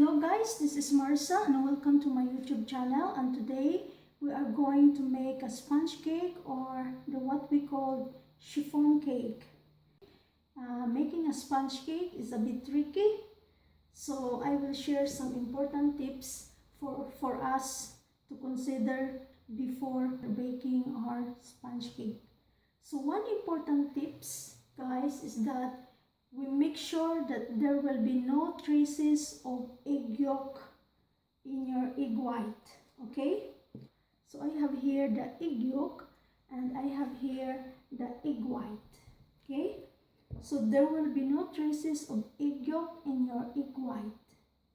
Hello guys, this is Maricel and welcome to my YouTube channel, and today we are going to make a sponge cake, or what we call chiffon cake. Making a sponge cake is a bit tricky, so I will share some important tips for us to consider before baking our sponge cake. So one important tips, guys, is that we make sure that there will be no traces of egg yolk in your egg white. Okay, so I have here the egg yolk and I have here the egg white. Okay, so there will be no traces of egg yolk in your egg white.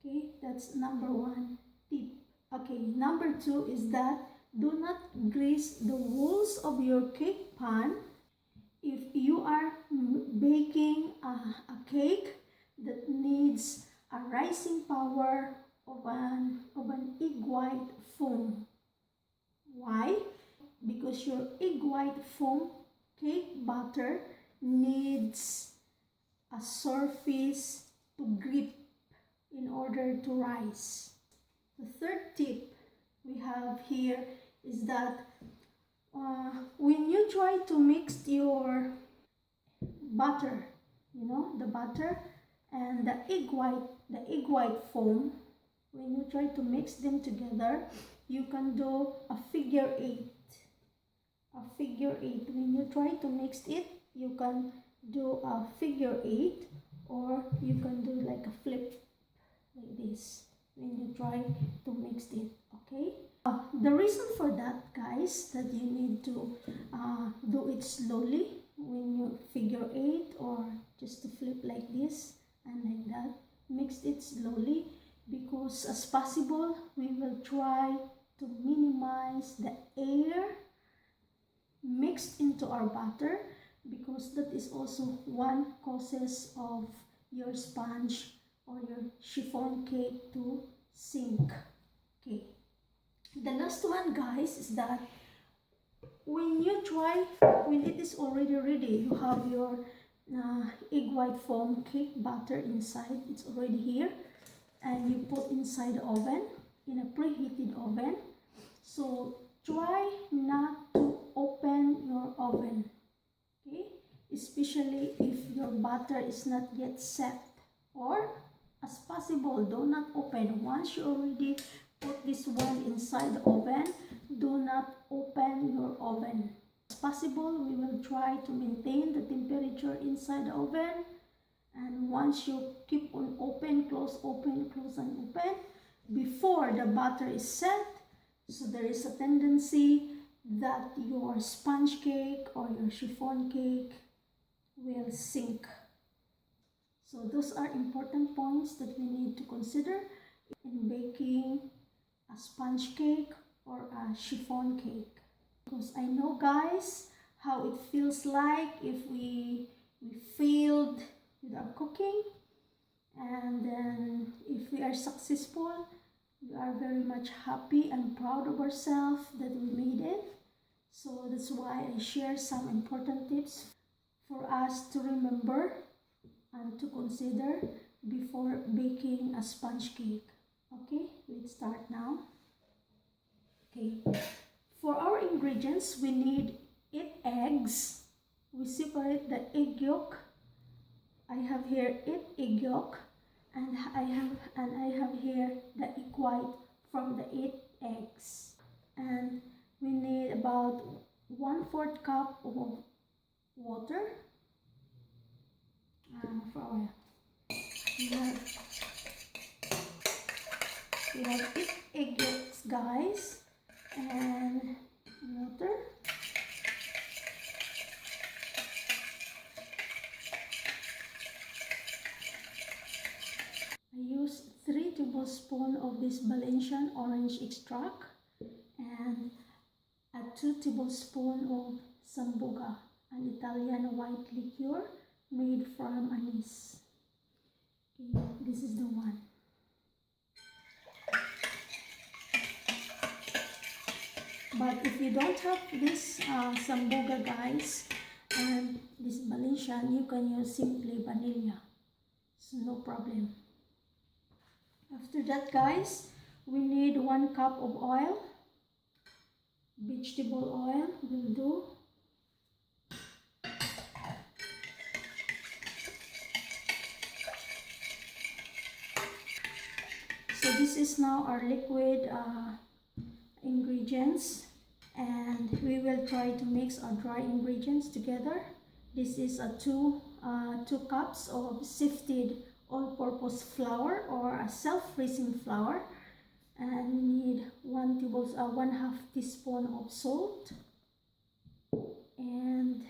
Okay, that's number one tip. Okay, number two is that do not grease the walls of your cake pan. If you are baking a cake that needs a rising power of an egg white foam. Why? Because your egg white foam cake batter needs a surface to grip in order to rise. The third tip we have here is that when you try to mix your butter, the butter and the egg white foam, when you try to mix them together, you can do a figure eight. When you try to mix it, you can do a figure eight, or you can do like a flip like this when you try to mix it. Okay, the reason for that, guys, that you need to do it slowly when you figure eight, or just to flip like this and like that, mix it slowly, because as possible we will try to minimize the air mixed into our batter, because that is also one causes of your sponge or your chiffon cake to sink. Okay, the last one, guys, is that when it is already ready, you have your egg white foam cake batter inside, it's already here, and you put inside the oven, in a preheated oven. So try not to open your oven, okay, especially if your batter is not yet set, or as possible, do not open. Once you already put this one inside the oven, do not open your oven. As possible, we will try to maintain the temperature inside the oven, and once you keep on open, close, and open before the batter is set, so there is a tendency that your sponge cake or your chiffon cake will sink. So those are important points that we need to consider in baking a sponge cake or a chiffon cake. Because I know, guys, how it feels like if we failed with our cooking, and then if we are successful, we are very much happy and proud of ourselves that we made it. So that's why I share some important tips for us to remember and to consider before baking a sponge cake. Okay, let's start now. Okay, for our ingredients, we need 8 eggs. We separate the egg yolk. I have here 8 egg yolk, and I have here the egg white from the 8 eggs. And we need about 1/4 cup of water. We have 8 egg yolks, guys, and water. I use 3 tablespoons of this Valencian orange extract and 2 tablespoons of Sambuca, an Italian white liqueur made from anise. Okay, this is the one. But if you don't have this Sambuca, guys, and this Valencian, you can use simply vanilla. So no problem. After that, guys, we need 1 cup of oil. Vegetable oil will do. So this is now our liquid ingredients, and we will try to mix our dry ingredients together. This is a 2 cups of sifted all-purpose flour or a self-raising flour, and we need 1/2 teaspoon of salt, and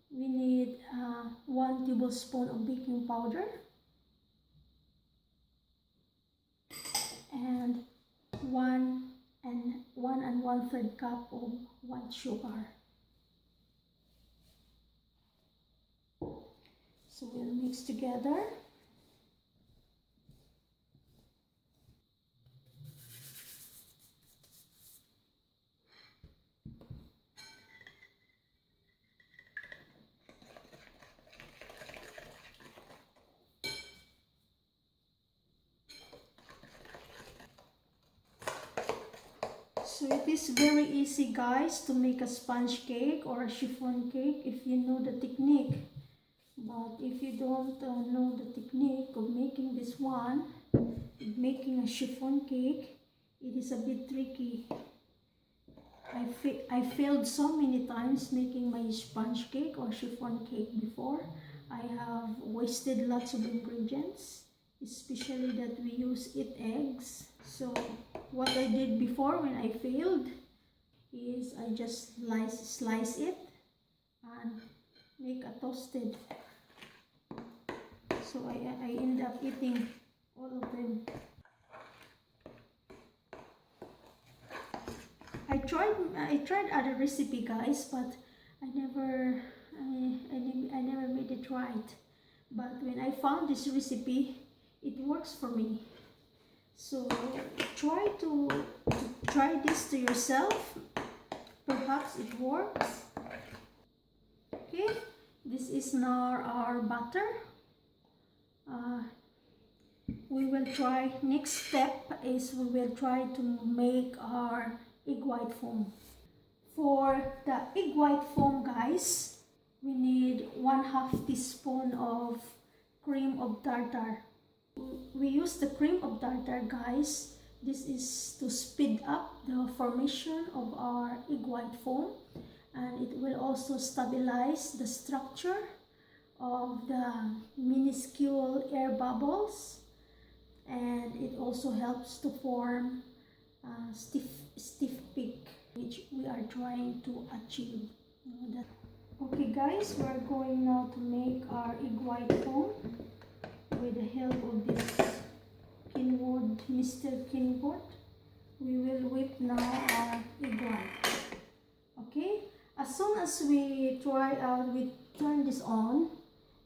we need 1 tablespoon of baking powder, and 1 1/3 cup of white sugar. So we'll mix together. So it is very easy, guys, to make a sponge cake or a chiffon cake if you know the technique. But if you don't know the technique of making this one, making a chiffon cake, it is a bit tricky. I failed so many times making my sponge cake or chiffon cake before. I have wasted lots of ingredients, especially that we use 8 eggs. So what I did before when I failed is I just slice it and make a toasted. So I end up eating all of them. I tried other recipe, guys, but I never made it right. But when I found this recipe, it works for me. So try this to yourself. Perhaps it works. Okay, this is now our butter. We will try, next step is we will try to make our egg white foam. For the egg white foam, guys, we need 1/2 teaspoon of cream of tartar. We use the cream of tartar, guys. This is to speed up the formation of our egg white foam, and it will also stabilize the structure of the minuscule air bubbles, and it also helps to form a stiff peak, which we are trying to achieve. Okay, guys, we're going now to make our egg white foam with the help of this Kenwood, Mr. Kenwood. We will whip now our egg white. Okay, as soon as we turn this on,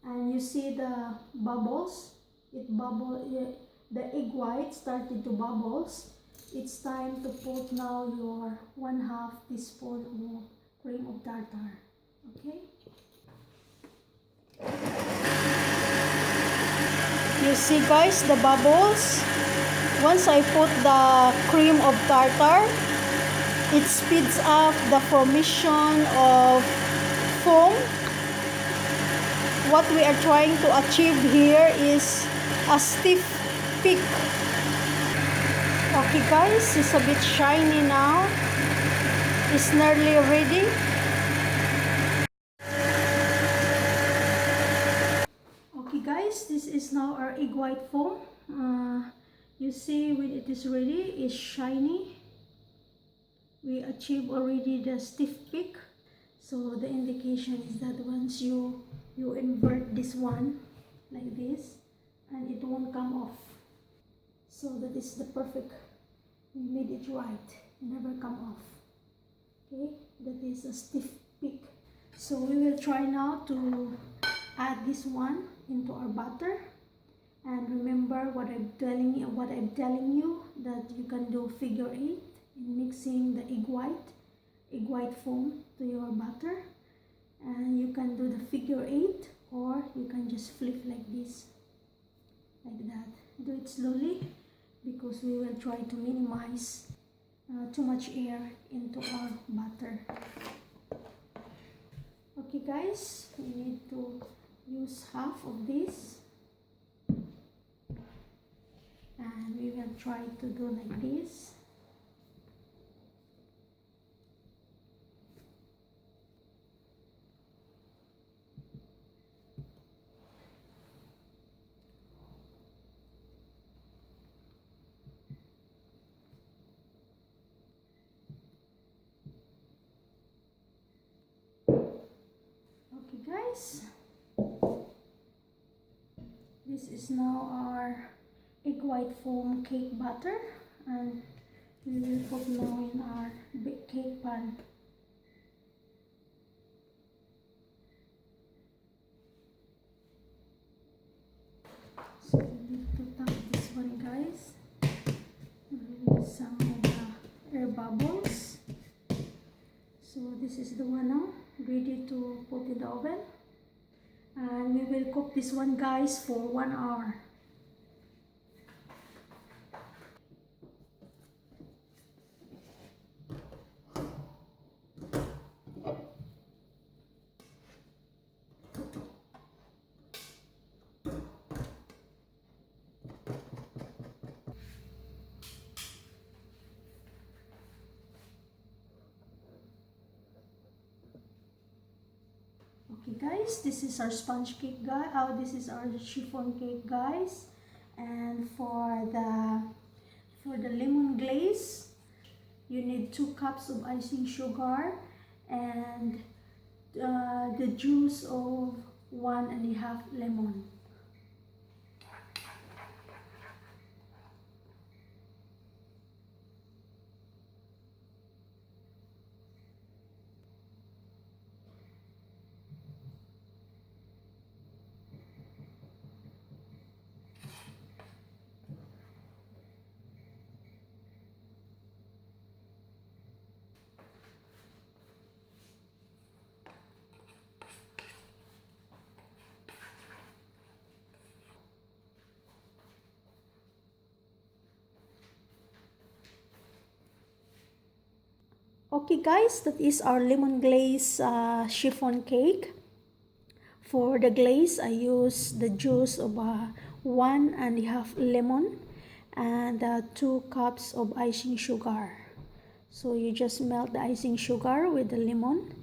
and you see the bubbles, the egg white started to bubbles. It's time to put now your 1/2 teaspoon of cream of tartar. Okay. You see, guys, the bubbles. Once I put the cream of tartar, it speeds up the formation of foam. What we are trying to achieve here is a stiff peak. Okay, guys, it's a bit shiny now. It's nearly ready. Okay, guys, this is now our egg white foam. You see, when it is ready, it's shiny. We achieve already the stiff peak. So the indication is that once you invert this one like this, and it won't come off. So that is the perfect. We made it right. Never come off. Okay, that is a stiff peak. So we will try now to add this one into our butter. And remember what I'm telling you, that you can do figure 8 in mixing the egg white foam to your butter. And you can do the figure 8, or you can just flip like this, like that. do it slowly because we will try to minimize too much air into our butter. Okay guys, we need to use half of this, and we will try to do like this. Okay guys, this is now our egg white foam cake batter, and we will put now in our big cake pan. So we need to tap this one guys, release some of the air bubbles. So this is the one now, ready to put in the oven, and we will cook this one guys for 1 hour. Okay guys, this is our sponge cake guys. This is our chiffon cake guys, and for the lemon glaze, you need 2 cups of icing sugar and the juice of 1.5 lemon. Okay guys, that is our lemon glaze chiffon cake. For the glaze, I use the juice of 1.5 lemon and 2 cups of icing sugar. So you just melt the icing sugar with the lemon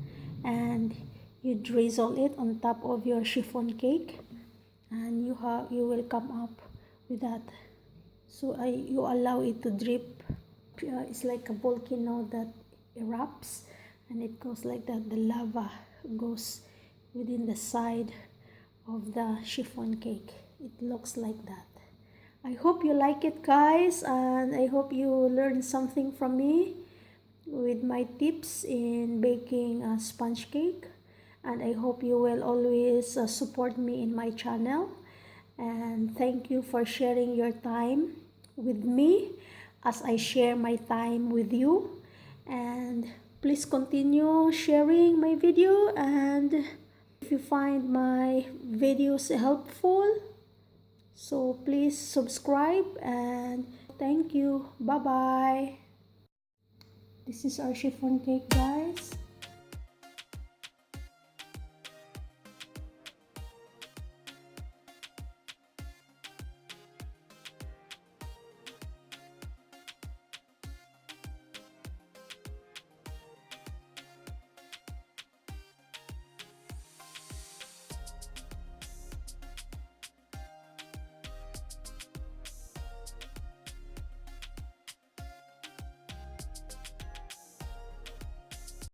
and you drizzle it on top of your chiffon cake, and you will come up with that. So you allow it to drip. It's like a volcano that erupts, and it goes like that. The lava goes within the side of the chiffon cake. It looks like that. I hope you like it guys, and I hope you learned something from me with my tips in baking a sponge cake, and I hope you will always support me in my channel, and thank you for sharing your time with me as I share my time with you. And please continue sharing my video, and if you find my videos helpful, so please subscribe, and thank you. Bye bye. This is our chiffon cake guys.